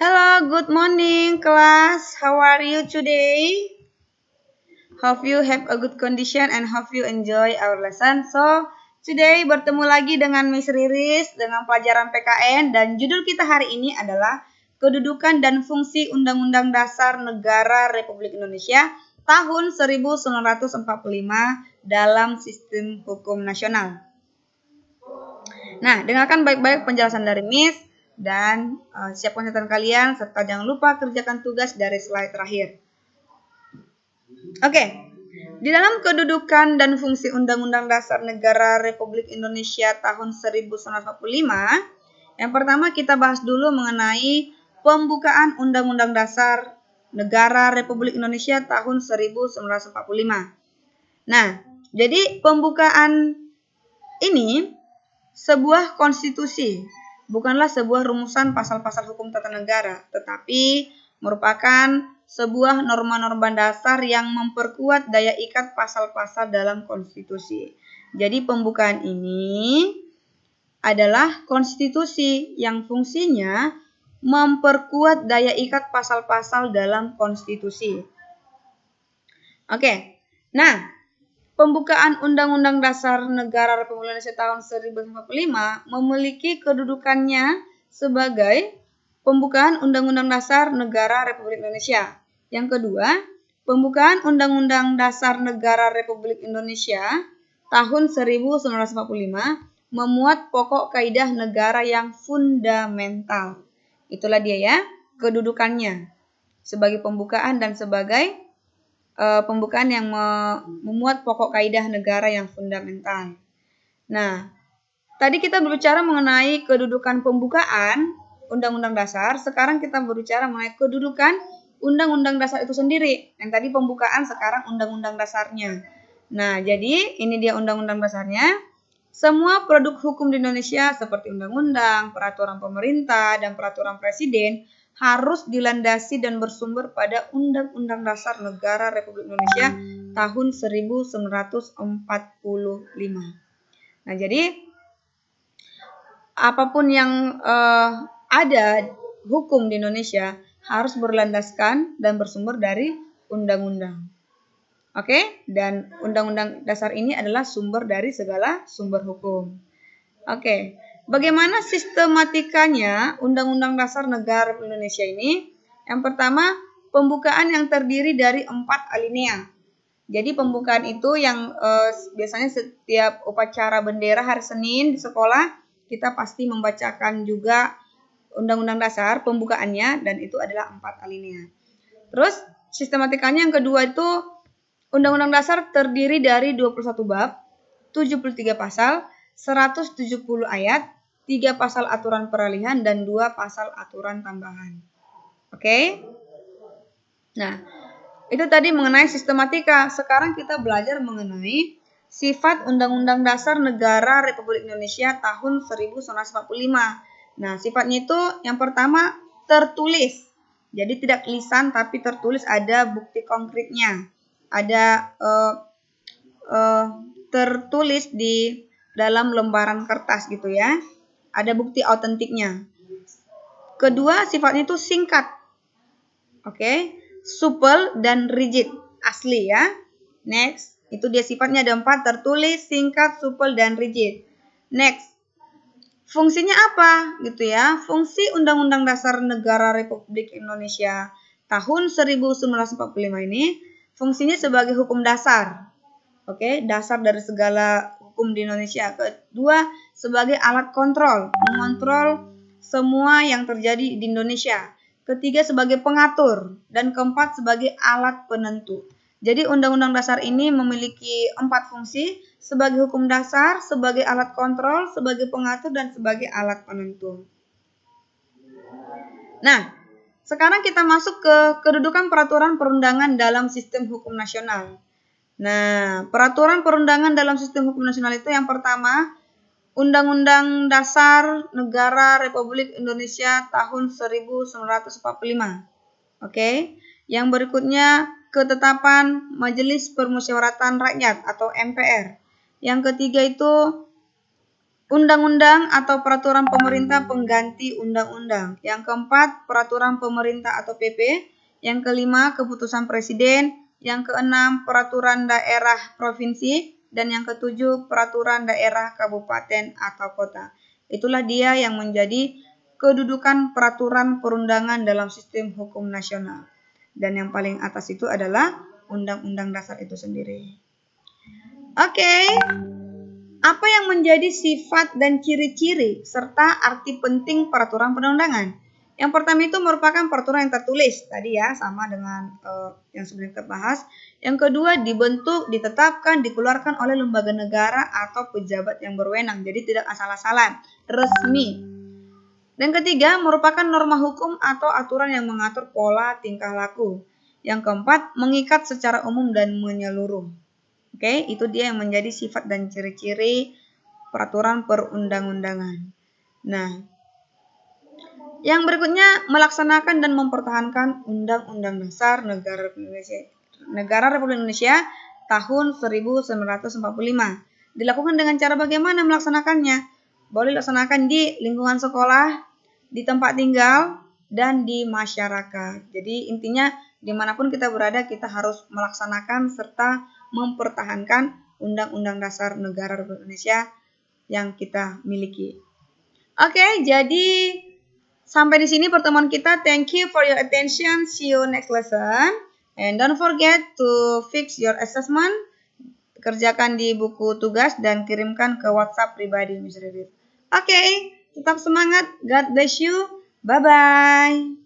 Hello, good morning class. How are you today? Hope you have a good condition and hope you enjoy our lesson. So, today bertemu lagi dengan Miss Riris dengan pelajaran PKN dan judul kita hari ini adalah Kedudukan dan Fungsi Undang-Undang Dasar Negara Republik Indonesia tahun 1945 dalam Sistem Hukum Nasional. Nah, dengarkan baik-baik penjelasan dari Miss dan siapkan catatan kalian serta jangan lupa kerjakan tugas dari slide terakhir. Oke. Di dalam kedudukan dan fungsi Undang-Undang Dasar Negara Republik Indonesia tahun 1945, yang pertama kita bahas dulu mengenai pembukaan Undang-Undang Dasar Negara Republik Indonesia tahun 1945. Nah, jadi pembukaan ini sebuah konstitusi, bukanlah sebuah rumusan pasal-pasal hukum tata negara, tetapi merupakan sebuah norma-norma dasar yang memperkuat daya ikat pasal-pasal dalam konstitusi. Jadi pembukaan ini adalah konstitusi yang fungsinya memperkuat daya ikat pasal-pasal dalam konstitusi. Oke, nah pembukaan Undang-Undang Dasar Negara Republik Indonesia tahun 1945 memiliki kedudukannya sebagai pembukaan Undang-Undang Dasar Negara Republik Indonesia. Yang kedua, pembukaan Undang-Undang Dasar Negara Republik Indonesia tahun 1945 memuat pokok kaidah negara yang fundamental. Itulah dia ya, kedudukannya sebagai pembukaan dan sebagai pembukaan yang memuat pokok kaidah negara yang fundamental. Nah, tadi kita berbicara mengenai kedudukan pembukaan Undang-Undang Dasar, sekarang kita berbicara mengenai kedudukan Undang-Undang Dasar itu sendiri. Yang tadi pembukaan, sekarang Undang-Undang Dasarnya. Nah, jadi ini dia Undang-Undang Dasarnya. Semua produk hukum di Indonesia seperti undang-undang, peraturan pemerintah, dan peraturan presiden harus dilandasi dan bersumber pada Undang-Undang Dasar Negara Republik Indonesia tahun 1945. Nah, jadi apapun yang ada hukum di Indonesia harus berlandaskan dan bersumber dari undang-undang. Oke, dan Undang-Undang Dasar ini adalah sumber dari segala sumber hukum. Oke, bagaimana sistematikanya Undang-Undang Dasar Negara Republik Indonesia ini? Yang pertama, pembukaan yang terdiri dari 4 alinea. Jadi pembukaan itu yang biasanya setiap upacara bendera hari Senin di sekolah, kita pasti membacakan juga Undang-Undang Dasar pembukaannya, dan itu adalah 4 alinea. Terus sistematikanya yang kedua itu Undang-Undang Dasar terdiri dari 21 bab, 73 pasal, 170 ayat, 3 pasal aturan peralihan, dan 2 pasal aturan tambahan. Oke? Nah, itu tadi mengenai sistematika. Sekarang kita belajar mengenai sifat Undang-Undang Dasar Negara Republik Indonesia tahun 1945. Nah, sifatnya itu yang pertama tertulis. Jadi tidak lisan tapi tertulis, ada bukti konkretnya. Ada tertulis di dalam lembaran kertas gitu ya. Ada bukti autentiknya. Kedua, sifatnya itu singkat. Oke, supel dan rigid, asli ya. Next, itu dia sifatnya ada 4, tertulis, singkat, supel, dan rigid. Next, fungsinya apa gitu ya? Fungsi Undang-Undang Dasar Negara Republik Indonesia tahun 1945 ini fungsinya sebagai hukum dasar. Oke, dasar dari segala hukum di Indonesia. Kedua, sebagai alat kontrol, mengontrol semua yang terjadi di Indonesia. Ketiga, sebagai pengatur, dan keempat, sebagai alat penentu. Jadi Undang-Undang Dasar ini memiliki 4 fungsi, sebagai hukum dasar, sebagai alat kontrol, sebagai pengatur, dan sebagai alat penentu. Nah, sekarang kita masuk ke kedudukan peraturan perundangan dalam sistem hukum nasional. Nah, peraturan perundangan dalam sistem hukum nasional itu yang pertama, Undang-Undang Dasar Negara Republik Indonesia tahun 1945. Oke. Yang berikutnya, ketetapan Majelis Permusyawaratan Rakyat atau MPR. Yang ketiga itu undang-undang atau peraturan pemerintah pengganti undang-undang. Yang keempat, peraturan pemerintah atau PP. Yang kelima, keputusan presiden. Yang keenam, peraturan daerah provinsi. Dan yang ketujuh, peraturan daerah kabupaten atau kota. Itulah dia yang menjadi kedudukan peraturan perundangan dalam sistem hukum nasional. Dan yang paling atas itu adalah Undang-Undang Dasar itu sendiri. Oke. Apa yang menjadi sifat dan ciri-ciri serta arti penting peraturan perundangan? Yang pertama itu merupakan peraturan yang tertulis, tadi ya sama dengan yang sebelum kita bahas. Yang kedua dibentuk, ditetapkan, dikeluarkan oleh lembaga negara atau pejabat yang berwenang, jadi tidak asal-asalan, resmi. Dan ketiga merupakan norma hukum atau aturan yang mengatur pola tingkah laku. Yang keempat mengikat secara umum dan menyeluruh. Oke, itu dia yang menjadi sifat dan ciri-ciri peraturan perundang-undangan. Nah, yang berikutnya melaksanakan dan mempertahankan Undang-Undang Dasar Negara Republik Indonesia tahun 1945. Dilakukan dengan cara bagaimana melaksanakannya? Boleh dilaksanakan di lingkungan sekolah, di tempat tinggal, dan di masyarakat. Jadi intinya dimanapun kita berada kita harus melaksanakan serta mempertahankan Undang-Undang Dasar Negara Republik Indonesia yang kita miliki. Oke, jadi sampai di sini pertemuan kita. Thank you for your attention. See you next lesson. And don't forget to fix your assessment. Kerjakan di buku tugas dan kirimkan ke WhatsApp pribadi Miss Ridit. Oke, tetap semangat. God bless you. Bye-bye.